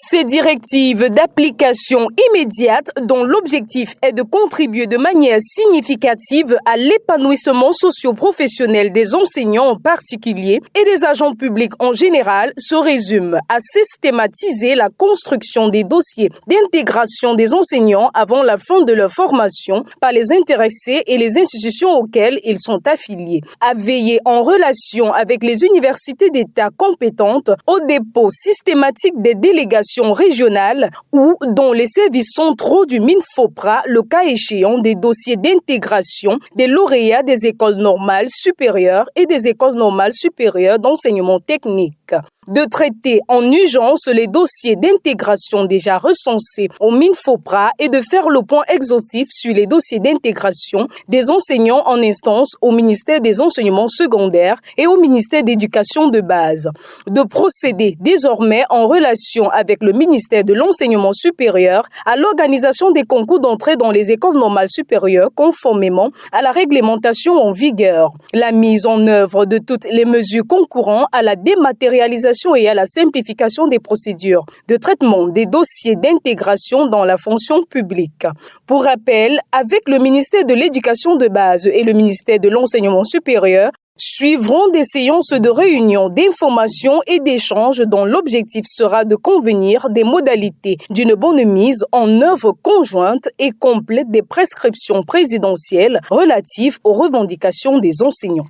Ces directives d'application immédiate dont l'objectif est de contribuer de manière significative à l'épanouissement socio-professionnel des enseignants en particulier et des agents publics en général se résument à systématiser la construction des dossiers d'intégration des enseignants avant la fin de leur formation par les intéressés et les institutions auxquelles ils sont affiliés, à veiller en relation avec les universités d'État compétentes au dépôt systématique des délégations régionales ou dont les services centraux du MINFOPRA, le cas échéant des dossiers d'intégration des lauréats des écoles normales supérieures et des écoles normales supérieures d'enseignement technique. De traiter en urgence les dossiers d'intégration déjà recensés au MINFOPRA et de faire le point exhaustif sur les dossiers d'intégration des enseignants en instance au ministère des enseignements secondaires et au ministère d'éducation de base. De procéder désormais en relation avec le ministère de l'enseignement supérieur à l'organisation des concours d'entrée dans les écoles normales supérieures conformément à la réglementation en vigueur. La mise en œuvre de toutes les mesures concourant à la dématérialisation et à la simplification des procédures de traitement des dossiers d'intégration dans la fonction publique. Pour rappel, avec le ministère de l'Éducation de base et le ministère de l'Enseignement supérieur, suivront des séances de réunion, d'information et d'échange dont l'objectif sera de convenir des modalités d'une bonne mise en œuvre conjointe et complète des prescriptions présidentielles relatives aux revendications des enseignants.